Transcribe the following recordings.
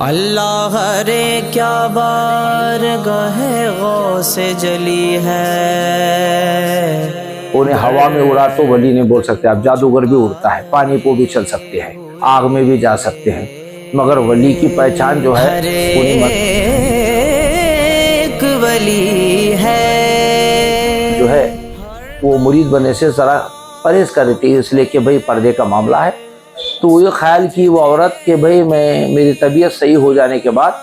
अल्लाह रे क्या बारगाह गौसे जली है। उन्हें हवा में उड़ा तो वली नहीं बोल सकते। अब जादूगर भी उड़ता है, पानी को भी चल सकते हैं, आग में भी जा सकते हैं, मगर वली की पहचान जो है एक वली है जो है वो मुरीद बनने से जरा परहेज कर रही थी, इसलिए कि भाई पर्दे का मामला है। तो वो ये ख्याल की वो औरत कि भाई मेरी तबीयत सही हो जाने के बाद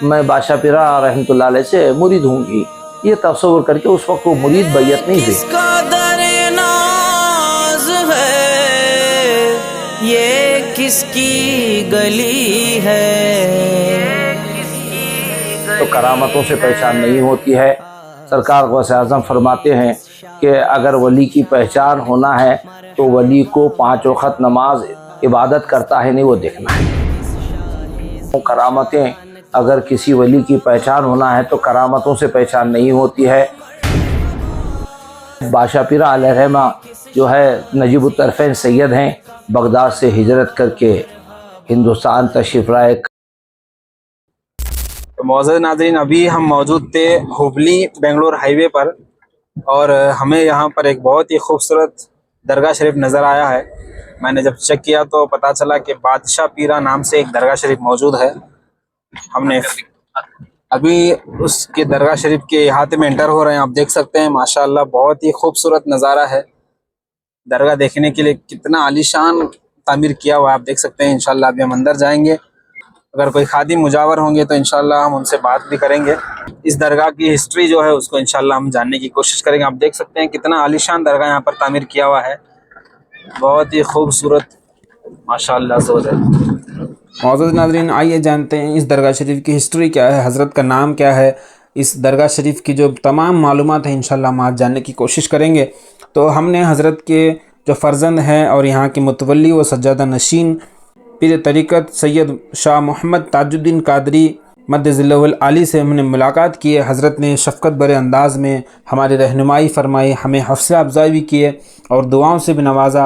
मैं बादशाह पीरा रहमतुल्लाह अलैह से मुरीद होंगी, ये तस्वुर करके उस वक्त वो मुरीद बैयत नहीं हुई। ये किसकी गली है। तो करामतों से पहचान नहीं होती है। सरकार गौसे आज़म फरमाते हैं कि अगर वली की पहचान होना है तो वली को 5 वक्त नमाज इबादत करता है नहीं वो देखना है। तो करामतें अगर किसी वली की पहचान होना है तो करामतों से पहचान नहीं होती है। बादशाह पीरा अलैहिर्रहमा जो है नजीबुत तरफ़ैन सैयद हैं, बगदाद से हिजरत करके हिंदुस्तान तशरीफ़ लाए। तो मौजूद नाज़रीन, अभी हम मौजूद थे हुबली बेंगलोर हाईवे पर और हमें यहाँ पर एक बहुत ही खूबसूरत दरगाह शरीफ नज़र आया है। मैंने जब चेक किया तो पता चला कि बादशाह पीरा नाम से एक दरगाह शरीफ मौजूद है। हमने अभी उसके दरगाह शरीफ के अहाते में एंटर हो रहे हैं। आप देख सकते हैं माशाअल्लाह बहुत ही खूबसूरत नज़ारा है। दरगाह देखने के लिए कितना आलीशान तामीर किया हुआ है, आप देख सकते हैं। इंशाल्लाह अभी हम अंदर जाएंगे, अगर कोई खादिम मुजावर होंगे तो इंशाल्लाह हम उनसे बात भी करेंगे। इस दरगाह की हिस्ट्री जो है उसको इंशाल्लाह हम जानने की कोशिश करेंगे। आप देख सकते हैं कितना आलीशान दरगाह यहाँ पर तामीर किया हुआ है, बहुत ही खूबसूरत माशाअल्लाह सोच है। मौजूद नाज़रीन, आइए जानते हैं इस दरगाह शरीफ की हिस्ट्री क्या है, हज़रत का नाम क्या है, इस दरगाह शरीफ की जो तमाम मालूमात है इंशाल्लाह हम आज जानने की कोशिश करेंगे। तो हमने हज़रत के जो फ़र्जंद हैं और यहाँ के मुतवल्ली व सज्जादा नशीन पीर तरीक़त सैयद शाह मोहम्मद ताजुद्दीन कादरी मद्दज़िल्लहुल आली से हमने मुलाकात की है। हज़रत ने शफ़क़त भरे अंदाज़ में हमारी रहनुमाई फ़रमाई, हमें हौसला अफ़ज़ाई भी किए और दुआओं से भी नवाजा।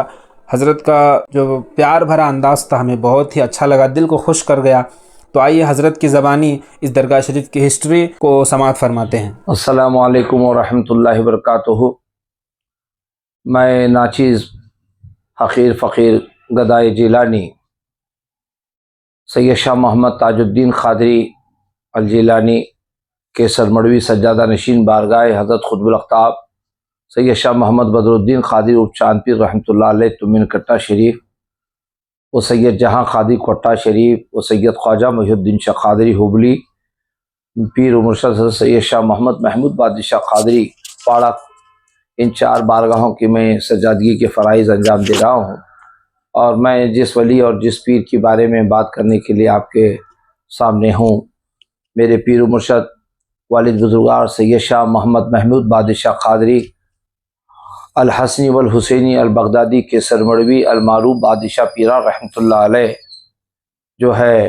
हज़रत का जो प्यार भरा अंदाज़ था हमें बहुत ही अच्छा लगा, दिल को खुश कर गया। तो आइए हज़रत की ज़बानी इस दरगाह शरीफ की हिस्ट्री को समाअत फरमाते हैं। अस्सलामु अलैकुम व रहमतुल्लाहि व बरकातुहू। मैं नाचीज़ हक़ीर फ़क़ीर गदाए जिलानी सैयद शाह मोहम्मद ताजुद्दीन क़ादरी अल जिलानी के सरमड़वी सज्जादा नशीन बारगाह हज़रत ख़ुतबुल अख़्ताब सैयद शाह मोहम्मद बदरुद्दीन क़ादरी उर्फ़ चांद पीर रहमतुल्लाह अलैह तुमिन कट्टा शरीफ व सैयद जहाँ क़ादरी कोट्टा शरीफ व सैयद ख्वाजा मुहिउद्दीन शाह क़ादरी हुबली पीर मुर्शद सैयद शाह मोहम्मद महमूद बादशाह क़ादरी पाड़ा, इन 4 बारगाहों की मैं सज्जादगी के फ़राइज़ अंजाम दे रहा हूँ। और मैं जिस वली और जिस पीर के बारे में बात करने के लिए आपके सामने हूँ, मेरे पीर मुर्शद वालिद बुजुर्गार सैयद शाह मोहम्मद महमूद बादशाह क़ादरी अल हसनी वल हुसैनी अल बगदादी के सरमड़वी अल मारूफ बादशाह पीरा रहमतुल्लाह अलैह जो है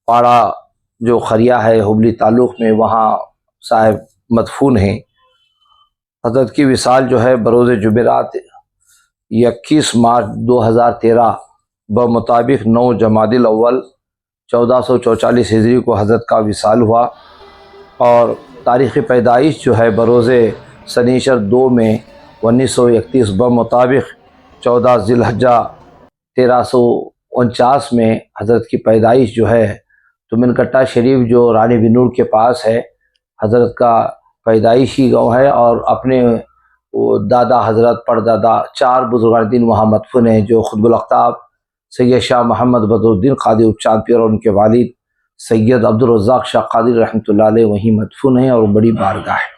पाड़ा जो खरिया है हुबली ताल्लुक़ में, वहाँ साहिब मदफून हैं। हज़रत की विसाल जो है बरोज़ जुमेरात 21 मार्च 2013 बमुताबिक 9 जमादिल अव्वल 1444 हिजरी को हज़रत का विसाल हुआ और तारीख़ पैदाइश जो है बरोज़ सनीचर 2 में 1931 बमुताबिक 14 ज़िलहज्जा 1349 में हज़रत की पैदाइश जो है तुमिन कट्टा शरीफ जो रानी बिनूर के पास है, हज़रत का पैदाइशी गाँव है। और अपने वो दादा हज़रत परदादा 4 बुजुर्गान दीन वहाँ मदफून हैं, जो ख़ुतबुल अख़्ताब सैयद शाह मोहम्मद बदरुद्दीन क़ादरी उर्फ़ चांद पीर और उनके वालिद सैयद अब्दुल रज़्ज़ाक़ शाह क़ादरी रहमतुल्लाह अलैह वहीं मदफून हैं और बड़ी बारगाह है।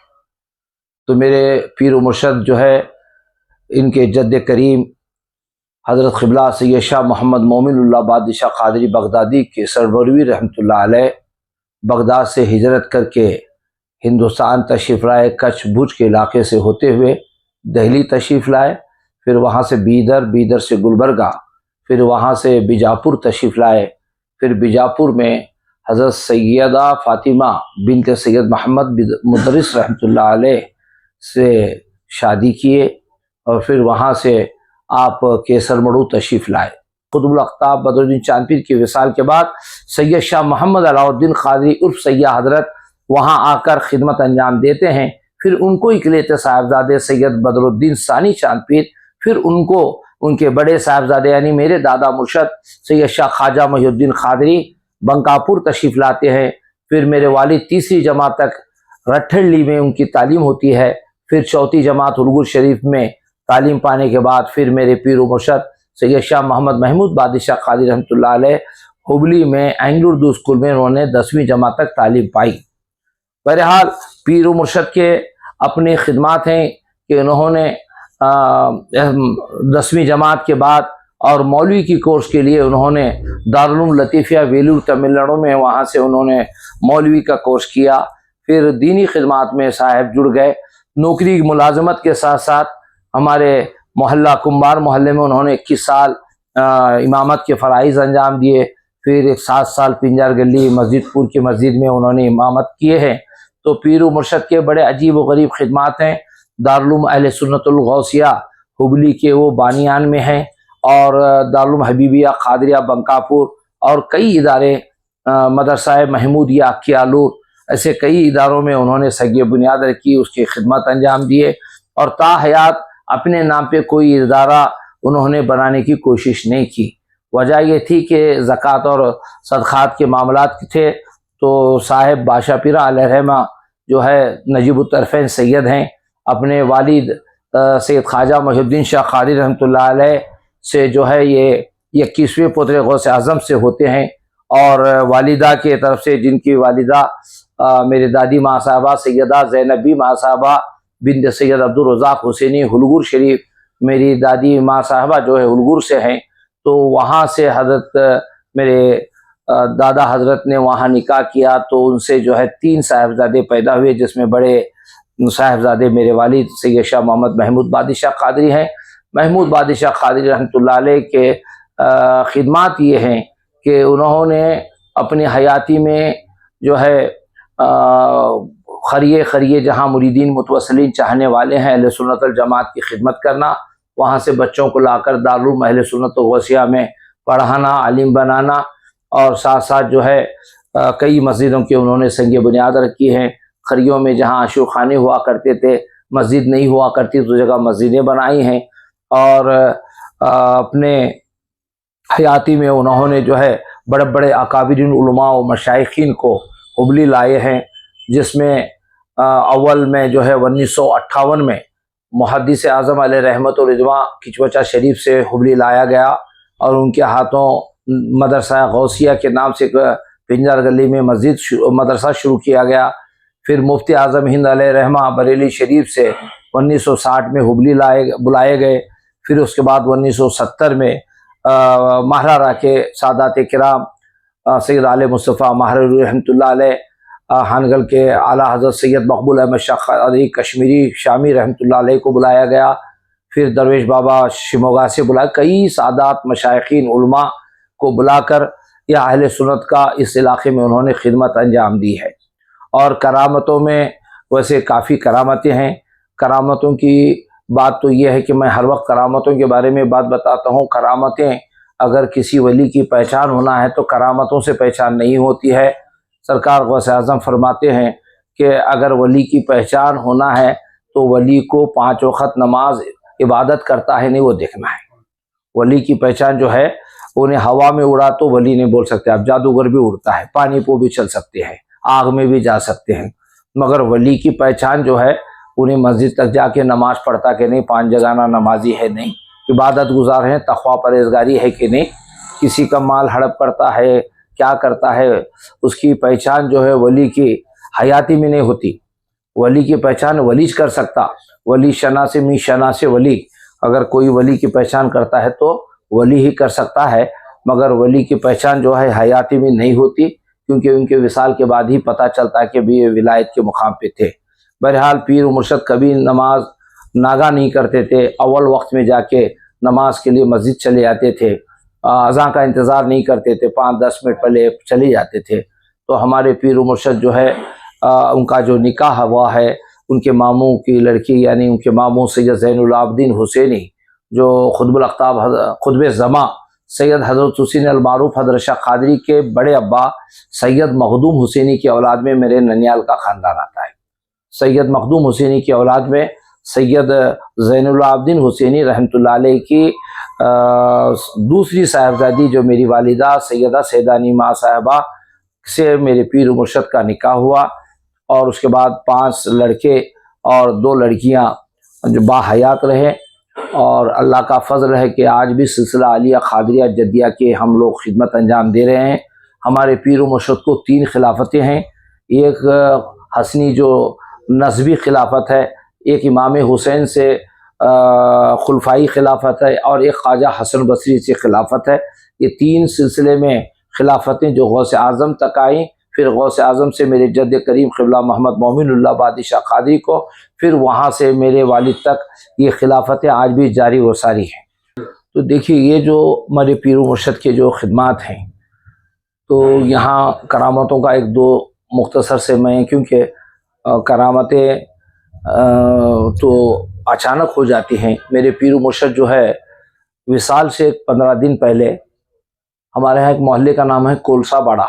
तो मेरे पीर मुर्शद जो है इनके जद्द करीम हज़रत क़िबला सैयद शाह मोहम्मद मोमिनुल्लाह बादशाह क़ादरी बगदादी के सरबरवी रहमतुल्लाह अलैह बगदाद से हिजरत करके हिंदुस्तान तशरीफ़ लाए। कच्छ भुज के इलाके से होते हुए दिल्ली तशरीफ़ लाए, फिर वहाँ से बीदर से गुलबर्गा, फिर वहाँ से बीजापुर तशरीफ़ लाए। फिर बीजापुर में हज़रत सैयदा फ़ातिमा बिनते सैयद मोहम्मद मुदर्रिस रहमतुल्लाह अलैह से शादी किए और फिर वहाँ से आप केसर मड़ू तशरीफ़ लाए। खुतबुल अख्ताब बदरुद्दीन चांदपीर की विसाल के बाद सैयद शाह मोहम्मद अलाउद्दीन क़ादरी उर्फ सैयद हजरत वहाँ आकर खिदमत अंजाम देते हैं। फिर उनको इकलौते साहिबजादे सैयद बदरुद्दीन सानी चांदपीर, फिर उनको उनके बड़े साहिबजादे यानी मेरे दादा मुर्शद सैयद शाह ख्वाजा मोहिउद्दीन क़ादरी बंकापुर तशरीफ़ लाते हैं। फिर मेरे वालिद तीसरी जमात तक रट्ठली में उनकी तालीम होती है। फिर चौथी जमात हुलगुर शरीफ में तालीम पाने के बाद फिर मेरे पीर व मुर्शद सैयद शाह मोहम्मद महमूद बादशाह क़ादरी रहमतुल्लाह अलैह हुबली में एंग्लो उर्दू स्कूल में उन्होंने 10वीं जमात तक तालीम पाई। बहरहाल पीर व मुर्शद के अपने खिदमात हैं कि उन्होंने 10वीं जमात के बाद और मौलवी की कोर्स के लिए उन्होंने दारुल उलूम लतीफ़िया वेलूर तमिलनाडु में वहाँ से उन्होंने मौलवी का कोर्स किया। फिर दीनी खिदमात में साहब जुड़ गए। नौकरी की मुलाजमत के साथ साथ हमारे मोहल्ला कुंभार मोहल्ले में उन्होंने 21 साल इमामत के फ़राइज़ अंजाम दिए। फिर एक 7 साल पिंजार गली मस्जिदपुर की मस्जिद में उन्होंने इमामत किए हैं। तो पीर व मुर्शद के बड़े अजीब व गरीब खिदमात हैं। दारुल उलूम अहले सुन्नतुल गौसिया हुबली के वो बानियान में हैं और दारुल उलूम हबीबिया क़ादरिया बंकापुर और कई इदारे मदरसा महमूदिया कियालूर ऐसे कई इदारों में उन्होंने सगी बुनियाद रखी, उसकी खिदमत अंजाम दिए और ताहयात अपने नाम पे कोई इदारा उन्होंने बनाने की कोशिश नहीं की। वजह ये थी कि ज़कात और सदक़ात के मामलात थे। तो साहिब बादशाह पीरा अलैहिर्रहमा जो है नजीबुत्तरफ़ैन सैयद हैं, अपने वालिद सैयद ख्वाजा मोहिउद्दीन शाह क़ादरी रहमतुल्लाह अलैह से जो है ये 21वें पुत्र गौसे आज़म से होते हैं। और वालिदा के तरफ से जिनकी वालिदा मेरे दादी माँ साहबा सैयदा ज़ैनबी माँ साहबा बिन्त सैयद अब्दुल रज़ाक हुसैनी हुलगुर शरीफ, मेरी दादी माँ साहबा जो है हुलगुर से हैं। तो वहाँ से हज़रत मेरे दादा हज़रत ने वहाँ निकाह किया। तो उनसे जो है 3 साहिबजादे पैदा हुए, जिसमें बड़े साहिबजादे मेरे वालिद सैयद शाह मोहम्मद महमूद बादशाह क़ादरी हैं। महमूद बादशाह क़ादरी रहमतुल्लाह अलैह के खिदमात ये हैं कि उन्होंने अपनी हयाती में जो है खरिए खरिए जहाँ मुरीदीन मुतवस्सिलीन चाहने वाले हैं अहले सुन्नत वल जमात की खिदमत करना, वहाँ से बच्चों को लाकर दारुल उलूम अहले सुन्नत व गौसिया में पढ़ाना, आलिम बनाना और साथ साथ जो है कई मस्जिदों की उन्होंने संग बुनियाद रखी हैं। खरियों में जहाँ आशूर खाने हुआ करते थे, मस्जिद नहीं हुआ करती तो जगह मस्जिदें बनाई हैं। और अपने हयाती में उन्होंने जो है बड़े बड़े अकाबिरीन उलमा व मशाइखीन को हुबली लाए हैं, जिसमें अव्वल में जो है 1958 में मुहद्दिस आज़म अलैहि रहमत व रिज़वा किचवचा शरीफ से हुबली लाया गया और उनके हाथों मदरसा गौसिया के नाम से पिंजार गली में मदरसा शुरू किया गया। फिर मुफ्ती आज़म हिंद अलैहि रहमा बरेली शरीफ से 1960 में हुबली बुलाए गए। फिर उसके बाद 1970 में महारारा के सादात किराम सैयद आले मुस्तफ़ा महाररी रहमतुल्लाह अलैह, हानगल के आला हज़रत सैयद मकबूल अहमद शाह क़ादरी कश्मीरी शामी रहमतुल्लाह अलैह को बुलाया गया। फिर दरवेश बाबा शिमोगा से बुलाया, कई सादात मशाइखीन उलमा को बुलाकर या अहले सुन्नत का इस इलाके में उन्होंने खिदमत अंजाम दी है। और करामतों में वैसे काफ़ी करामतें हैं। करामतों की बात तो ये है कि मैं हर वक्त करामतों के बारे में बात बताता हूँ। करामतें अगर किसी वली की पहचान होना है तो करामतों से पहचान नहीं होती है। सरकार गौसे आज़म फरमाते हैं कि अगर वली की पहचान होना है तो वली को 5 वक्त नमाज इबादत करता है नहीं वो देखना है। वली की पहचान जो है, उन्हें हवा में उड़ा तो वली नहीं बोल सकते आप, जादूगर भी उड़ता है, पानी पे भी चल सकते हैं, आग में भी जा सकते हैं, मगर वली की पहचान जो है उन्हें मस्जिद तक जाके नमाज पढ़ता कि नहीं, 5 जगाना नमाजी है नहीं, इबादत गुजार है, तक़वा परहेज़गारी है कि नहीं, किसी का माल हड़प करता है, क्या करता है, उसकी पहचान जो है वली की हयाती में नहीं होती। वली की पहचान वलीज कर सकता, वली शना से मी शना से वली, अगर कोई वली की पहचान करता है तो वली ही कर सकता है, मगर वली की पहचान जो है हयाती में नहीं होती, क्योंकि उनके विसाल के बाद ही पता चलता है कि भी ये विलायत के मुकाम पे थे। बहरहाल पीर मुर्शद कभी नमाज नागा नहीं करते थे, अव्वल वक्त में जाके नमाज के लिए मस्जिद चले जाते थे, अज़ां का इंतज़ार नहीं करते थे, 5-10 मिनट पहले चले जाते थे। तो हमारे पीर मुर्शद जो है उनका जो निकाह हुआ है, उनके मामू की लड़की यानी उनके मामू सैयद ज़ैनुल आबदीन हुसैनी जो खुतबुल अख्ताब खुतबे ज़मा सैयद हज़रत हुसैन अल मारूफ हज़रत शाह कादरी के बड़े अब्बा सैयद मखदूम हुसैनी की औलाद में मेरे ननियाल का ख़ानदान आता है। सैयद मखदूम हुसैनी की औलाद में सैयद ज़ैनुल आबदीन हुसैनी रहमतुल्लाह अलैह की दूसरी साहिबजादी जो मेरी वालिदा सैयदा सैदानी माँ साहिबा से मेरे पीर मुर्शद का निकाह हुआ, और उसके बाद 5 लड़के और 2 लड़कियां जो बाहयात रहे। और अल्लाह का फजल है कि आज भी सिलसिला आलिया खादरिया जद्दिया के हम लोग खिदमत अंजाम दे रहे हैं। हमारे पीर मुर्शद को 3 खिलाफतें हैं, एक हसनी जो नस्बी खिलाफत है, एक इमाम हुसैन से खुलफाई खिलाफत है, और एक ख्वाजा हसन बसरी से खिलाफत है। ये 3 सिलसिले में खिलाफतें जो गौस आज़म तक आई, फिर गौस आज़म से मेरे जद्द करीम क़िबला मोहम्मद मोमिनुल्लाह बादशाह कादरी को, फिर वहाँ से मेरे वालिद तक ये खिलाफतें आज भी जारी व सारी हैं। तो देखिए ये जो हमारे पीर मुर्शद के जो खिदमात हैं, तो यहाँ करामतों का 1-2 मुख्तसर से मैं, क्योंकि करामतें तो अचानक हो जाती हैं। मेरे पीर मुर्शद जो है विसाल से 15 दिन पहले हमारे यहाँ एक मोहल्ले का नाम है कोलसा बाड़ा,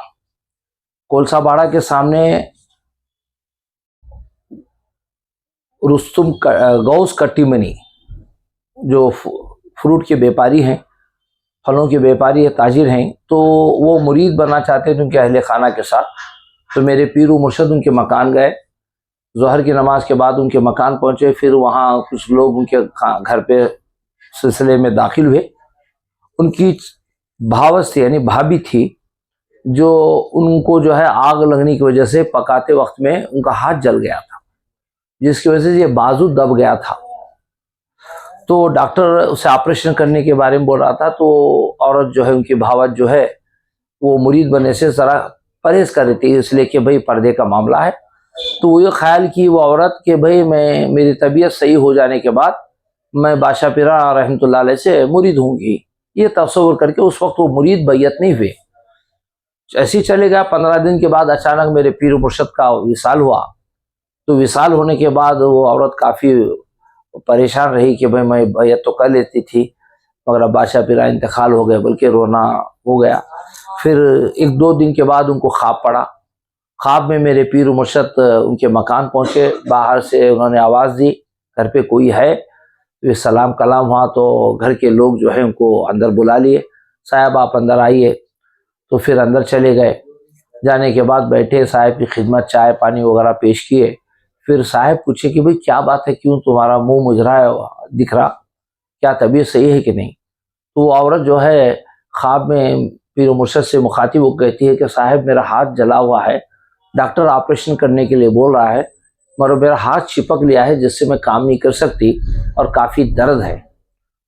कोलसा बाड़ा के सामने रुस्तुम गौस कट्टीमनी जो फ्रूट के व्यापारी हैं, फलों के व्यापारी है, ताजिर हैं, तो वो मुरीद बनना चाहते थे उनके अहले खाना के साथ। तो मेरे पीर मुर्शद उनके मकान गए, ज़ोहर की नमाज के बाद उनके मकान पहुँचे, फिर वहाँ कुछ लोग उनके घर पे सिलसिले में दाखिल हुए। उनकी भावस थी, यानी भाभी थी, जो उनको जो है आग लगने की वजह से पकाते वक्त में उनका हाथ जल गया था, जिसकी वजह से ये बाजू दब गया था। तो डॉक्टर उसे ऑपरेशन करने के बारे में बोल रहा था, तो औरत जो है उनकी भावत जो है वो मुरीद बनने से ज़रा परहेज कर रही थी, इसलिए कि भाई पर्दे का मामला है। तो वो ये ख्याल की वो औरत कि भाई मेरी तबीयत सही हो जाने के बाद मैं बादशाह पीरा रहमतुल्लाह अलैह से मुरीद होंगी, ये तस्वुर करके उस वक्त वो मुरीद बैयत नहीं हुए। ऐसे ही चले गया। 15 दिन के बाद अचानक मेरे पीर मुर्शद का विसाल हुआ। तो विसाल होने के बाद वो औरत काफ़ी परेशान रही कि भाई मैं बैयत तो कर लेती थी, मगर अब बादशाह पीरा इंतकाल हो गए, बल्कि रोना हो गया। फिर 1-2 दिन के बाद उनको ख्वाब पड़ा। ख्वाब में मेरे पीर मुर्शद उनके मकान पहुँचे, बाहर से उन्होंने आवाज़ दी घर पे कोई है। तो सलाम कलाम हुआ, तो घर के लोग जो है उनको अंदर बुला लिए, साहब आप अंदर आइए। तो फिर अंदर चले गए। जाने के बाद बैठे, साहब की खिदमत चाय पानी वगैरह पेश किए। फिर साहब पूछे कि भाई क्या बात है, क्यों तुम्हारा मुंह मुजरा है दिख रहा, क्या तबीयत सही है कि नहीं। तो वो औरत जो है ख्वाब में पीर मुर्शद से मुखातिब वो कहती है कि साहब मेरा हाथ जला हुआ है, डॉक्टर ऑपरेशन करने के लिए बोल रहा है, मगर मेरा हाथ चिपक लिया है जिससे मैं काम नहीं कर सकती और काफ़ी दर्द है।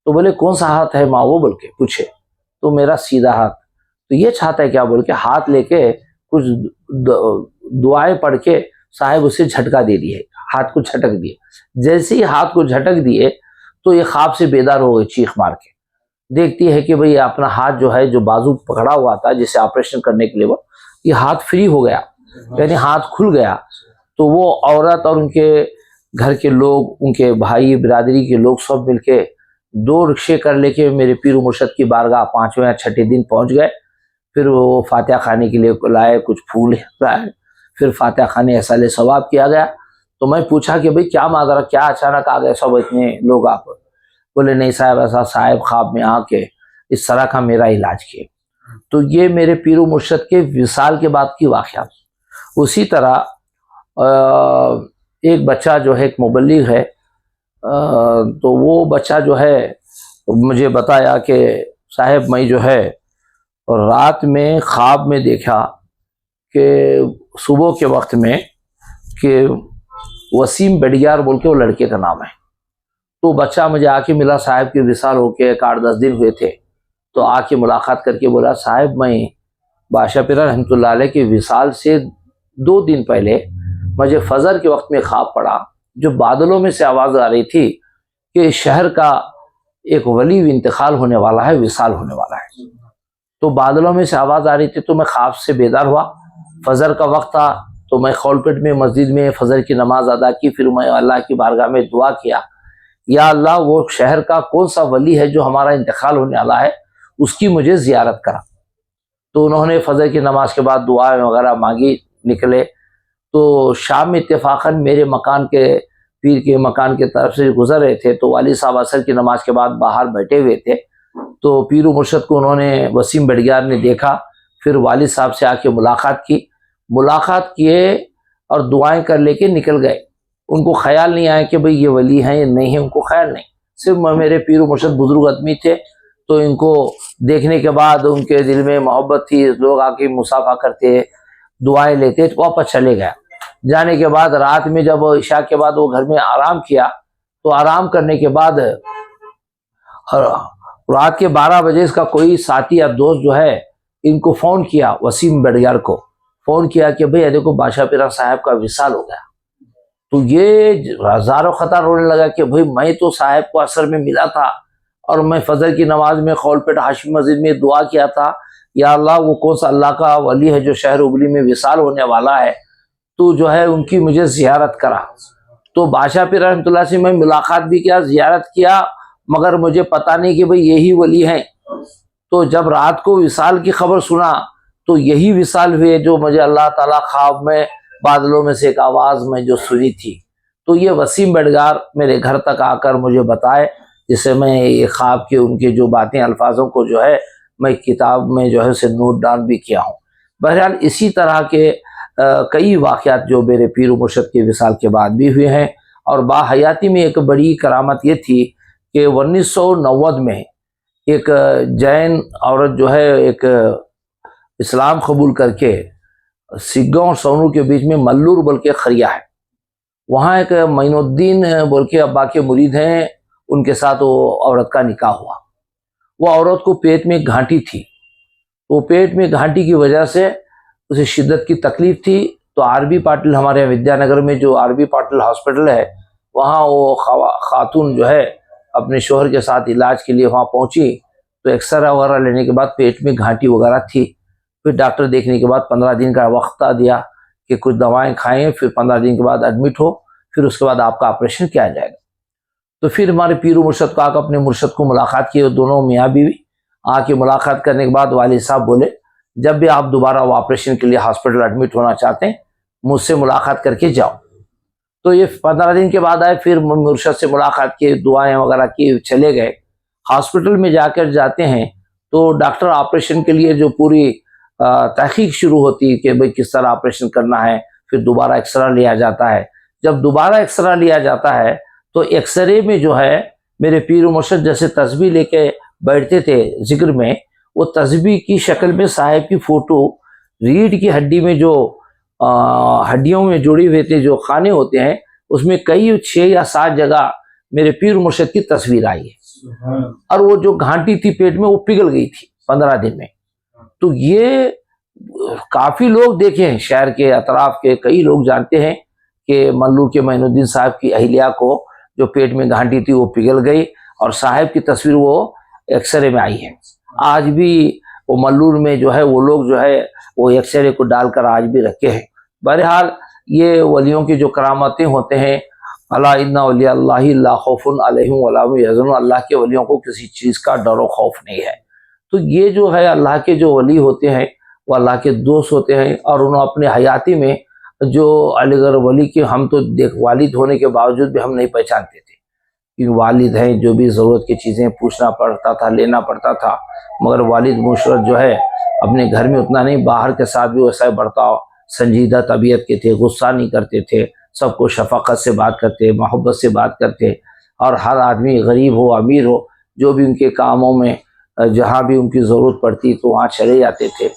तो बोले कौन सा हाथ है माँ, वो बोल के पूछे। तो मेरा सीधा हाथ। तो ये चाहता है क्या, बोल के हाथ लेके कुछ दुआएं पढ़ के साहब उसे झटका दे दिए, हाथ को झटक दिए। जैसे ही हाथ को झटक दिए तो ये ख्वाब से बेदार हो गई, चीख मार के देखती है कि भाई अपना हाथ जो है, जो बाजू पकड़ा हुआ था जिसे ऑपरेशन करने के लिए, वो ये हाथ फ्री हो गया, यानी हाथ खुल गया। तो वो औरत और उनके घर के लोग, उनके भाई बिरादरी के लोग सब मिलके 2 रिक्शे कर लेके मेरे पीर मुर्शद की बारगाह 5वें या 6ठे दिन पहुंच गए। फिर वो फातिहा खाने के लिए लाए, कुछ फूल लाए, फिर फातिहा खाने एहसाले सवाब किया गया। तो मैं पूछा कि भाई क्या माजरा, क्या अचानक आ गए सब इतने लोग आप। बोले नहीं साहब, ऐसा साहब ख्वाब में आके इस तरह का मेरा इलाज किए। तो ये मेरे पीर मुर्शद के विसाल के बाद की वाक़या। उसी तरह एक बच्चा जो है, एक मुबल्लिग है, तो वो बच्चा जो है मुझे बताया कि साहब मैं जो है रात में ख्वाब में देखा कि सुबह के वक्त में कि वसीम बडियार बोल के वो लड़के का नाम है। तो बच्चा मुझे आके मिला, साहब के विसाल होके 8-10 दिन हुए थे। तो आके मुलाकात करके बोला साहब मैं बादशाह पीरा रहमतुल्लाह अलैह के विसाल से 2 दिन पहले मुझे फजर के वक्त में ख्वाब पड़ा, जो बादलों में से आवाज़ आ रही थी कि शहर का एक वली इंतकाल होने वाला है, विसाल होने वाला है। तो बादलों में से आवाज़ आ रही थी, तो मैं ख्वाब से बेदार हुआ। फजर का वक्त था, तो मैं खौलपेट में मस्जिद में फजर की नमाज अदा की। फिर मैं अल्लाह की बारगाह में दुआ किया, या अल्लाह वो शहर का कौन सा वली है जो हमारा इंतकाल होने वाला है, उसकी मुझे ज़ियारत करा। तो उन्होंने फजर की नमाज के बाद दुआ वगैरह मांगी, निकले। तो शाम में इत्तेफाकन मेरे मकान के पीर के मकान के तरफ से गुजर रहे थे, तो वाली साहब असर की नमाज के बाद बाहर बैठे हुए थे। तो पीर मुर्शद को उन्होंने, वसीम बड़गियार ने देखा, फिर वालिद साहब से आके मुलाकात की। मुलाकात किए और दुआएं कर लेके निकल गए। उनको ख्याल नहीं आया कि भाई ये वली हैं या नहीं है, उनको ख्याल नहीं। सिर्फ मेरे पीर मुर्शद बुजुर्ग आदमी थे, तो इनको देखने के बाद उनके दिल में मोहब्बत थी, लोग आके मुसाफा करते, दुआएं लेते, तो वापस चले गए। जाने के बाद रात में जब इशा के बाद वो घर में आराम किया, तो आराम करने के बाद रात के 12 बजे इसका कोई साथी या दोस्त जो है इनको फ़ोन किया, वसीम बड़गियार को फ़ोन किया कि भाई देखो बादशाह पीरा साहब का विसाल हो गया। तो ये हज़ारों ख़ता रोने लगा कि भाई मैं तो साहब को असर में मिला था और मैं फजर की नमाज में खौलपेट हाशिम मस्जिद में दुआ किया था, या अल्लाह वो कौन सा अल्लाह का वली है जो शहर उबली में विसाल होने वाला है, तो जो है उनकी मुझे ज़ियारत करा। तो बादशाह पीर रहमतुल्लाह से मैं मुलाकात भी किया, ज़ियारत किया, मगर मुझे पता नहीं कि भाई यही वली हैं। तो जब रात को विसाल की खबर सुना, तो यही विसाल हुए जो मुझे अल्लाह ताला ख्वाब में बादलों में से एक आवाज़ में जो सुनी थी। तो ये वसीम बड़गियार मेरे घर तक आकर मुझे बताए, जिससे मैं ये ख्वाब के उनके जो बातें अल्फाजों को जो है मैं किताब में जो है उसे नोट डाउन भी किया हूँ। बहरहाल इसी तरह के कई वाक़यात जो मेरे पीर मुर्शद के विसाल के बाद भी हुए हैं। और बाहयाती में एक बड़ी करामत ये थी कि 1990 में एक जैन औरत जो है एक इस्लाम कबूल करके सिग्गांव और सोनू के बीच में मल्लूर बोल के खरिया है, वहाँ एक मोइनुद्दीन बोल के अब्बा के मुरीद हैं, उनके साथ वो औरत का निकाह हुआ। वो औरत को पेट में घाटी थी, वो पेट में घाटी की वजह से उसे शिद्दत की तकलीफ थी। तो आरबी पाटिल, हमारे विद्यानगर में जो आरबी पाटिल हॉस्पिटल है, वहाँ वो खातून जो है अपने शोहर के साथ इलाज के लिए वहाँ पहुँची। तो एक्सरे वगैरह लेने के बाद पेट में घाटी वगैरह थी। फिर डॉक्टर देखने के बाद 15 दिन का वक्त दिया कि कुछ दवाएं खाएं, फिर 15 दिन के बाद एडमिट हो, फिर उसके बाद आपका ऑपरेशन किया जाएगा। तो फिर हमारे पीर मुर्शद को आकर अपने मुर्शद को मुलाकात की, दोनों मियाँ बीवी आके मुलाकात करने के बाद वालिद साहब बोले, जब भी आप दोबारा ऑपरेशन के लिए हॉस्पिटल एडमिट होना चाहते हैं, मुझसे मुलाकात करके जाओ। तो ये 15 दिन के बाद आए, फिर मुर्शद से मुलाकात की, दुआएं वगैरह की, चले गए। हॉस्पिटल में जाकर जाते हैं तो डॉक्टर ऑपरेशन के लिए जो पूरी तहकीक शुरू होती है कि भाई किस तरह ऑपरेशन करना है, फिर दोबारा एक्सरा लिया जाता है। जब दोबारा एक्सरा लिया जाता है तो एक्सरे में जो है मेरे पीर मुर्शद जैसे तस्बीह लेके बैठते थे जिक्र में, वो तस्बीह की शक्ल में साहिब की फ़ोटो रीढ़ की हड्डी में जो हड्डियों में जुड़ी हुए थे जो खाने होते हैं, उसमें कई 6 या 7 जगह मेरे पीर मुर्शद की तस्वीर आई है। और वो जो घाटी थी पेट में वो पिघल गई थी 15 दिन में। तो ये काफ़ी लोग देखे हैं, शहर के अतराफ के कई लोग जानते हैं कि मल्लू के मोइनुद्दीन साहब की अहलिया को जो पेट में घाटी थी वो पिघल गई और साहब की तस्वीर वो एक्सरे में आई है। आज भी वो मल्लूर में जो है वो लोग जो है वो एक्सरे को डालकर आज भी रखे हैं। बहरहाल ये वलियों की जो करामतें होते हैं, अला इन्ना औलिया अल्लाहि ला खौफुन अलैहिम वला हुम यहज़नून, अल्लाह के वलियों को किसी चीज़ का डर और खौफ नहीं है। तो ये जो है अल्लाह के जो वली होते हैं वो अल्लाह के दोस्त होते हैं। और उन्होंने अपने हयाती में जो अलीगढ़ वली के हम तो देख वालिद होने के बावजूद भी हम नहीं पहचानते थे कि वालिद हैं, जो भी ज़रूरत की चीज़ें पूछना पड़ता था, लेना पड़ता था। मगर वालिद मुशरत जो है अपने घर में उतना नहीं, बाहर के साथ भी वैसा बर्ताव, संजीदा तबीयत के थे, गुस्सा नहीं करते थे, सबको शफाकत से बात करते, मोहब्बत से बात करते। और हर आदमी गरीब हो अमीर हो, जो भी उनके कामों में जहाँ भी उनकी ज़रूरत पड़ती तो वहाँ चले जाते थे।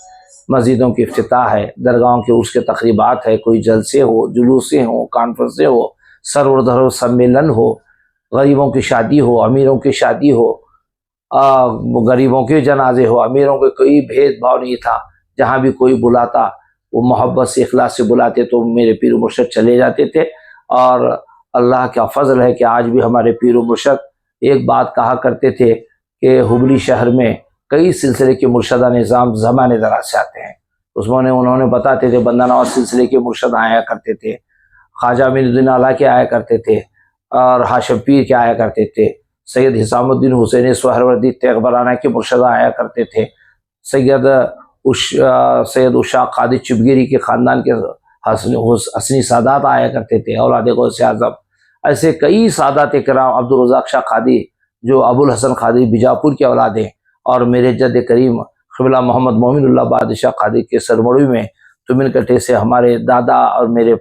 मस्जिदों की इफ्तिताह है, दरगाहों के उसके तकरीबात है, कोई जलसे हो, जुलूसें हो, कॉन्फ्रेंसें हो, सरवरधर सम्मेलन हो, गरीबों की शादी हो, अमीरों की शादी हो, गरीबों के जनाजे हो, अमीरों के कोई भेदभाव नहीं था। जहाँ भी कोई बुलाता वो मोहब्बत से इखलास से बुलाते तो मेरे पीर मुर्शद चले जाते थे। और अल्लाह का फजल है कि आज भी हमारे पीर मुर्शद एक बात कहा करते थे कि हुबली शहर में कई सिलसिले के मुर्शदा निज़ाम ज़माने दराज से आते हैं। उसमें उन्होंने बताते थे बंदा नवाज सिलसिले के मुर्शद आया करते थे, ख्वाजा अमीनुद्दीन आला के आया करते थे, और हाशिम पीर के आया करते थे, सैयद हिसामुद्दीन हुसैन सोहरवर्दी तेगबराना के मुर्शदा आया करते थे। सैयद उशाक कादी चुपगिरी के ख़ानदान के हसनी सादात आया करते थे, औलाद गौस आज़म। ऐसे कई सादात कराम, अब्दुल रज़ाक शाह कादी जो अबुल हसन कादी बीजापुर के औलाद हैं, और मेरे जद करीम क़िबला मोहम्मद मोमिनुल्लाह बादशाह कादी के सरमड़वी में तुमिन कटे से हमारे दादा और मेरे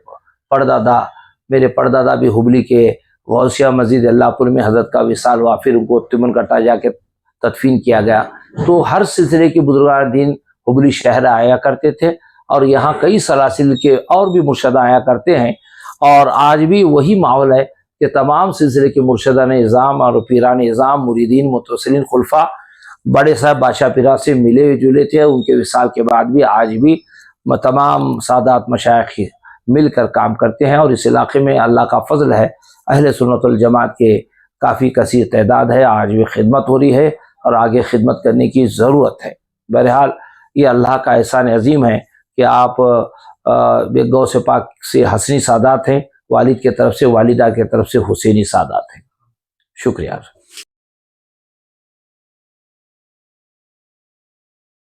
परदादा भी हुबली के गौसिया मस्जिद अल्लाहपुर में हज़रत का विसाल हुआ, फिर उनको तुमिन कटा जाके तदफीन किया गया। तो हर सिलसिले के बुजुर्गान दीन हुबली शहर आया करते थे, और यहाँ कई सलासिल के और भी मुर्शदा आया करते हैं। और आज भी वही माहौल है कि तमाम सिलसिले के मुर्शदान निज़ाम और पीरान निज़ाम, मुरीदीन, मुतवस्सिलीन, खुलफा बड़े साहब बादशाह पीरा से मिले जुले थे। उनके विसाल के बाद भी आज भी तमाम सादात मशाइख मिलकर काम करते हैं, और इस इलाके में अल्लाह का फजल है, अहले सुन्नत वल जमात के काफ़ी कसीर तादाद है। आज भी खिदमत हो रही है और आगे खिदमत करने की ज़रूरत है। बहरहाल ये अल्लाह का एहसान अजीम है कि आप गौस पाक से हसनी सादात हैं, वालिद के तरफ से, वालिदा के तरफ से हुसैनी सादात हैं। शुक्रिया।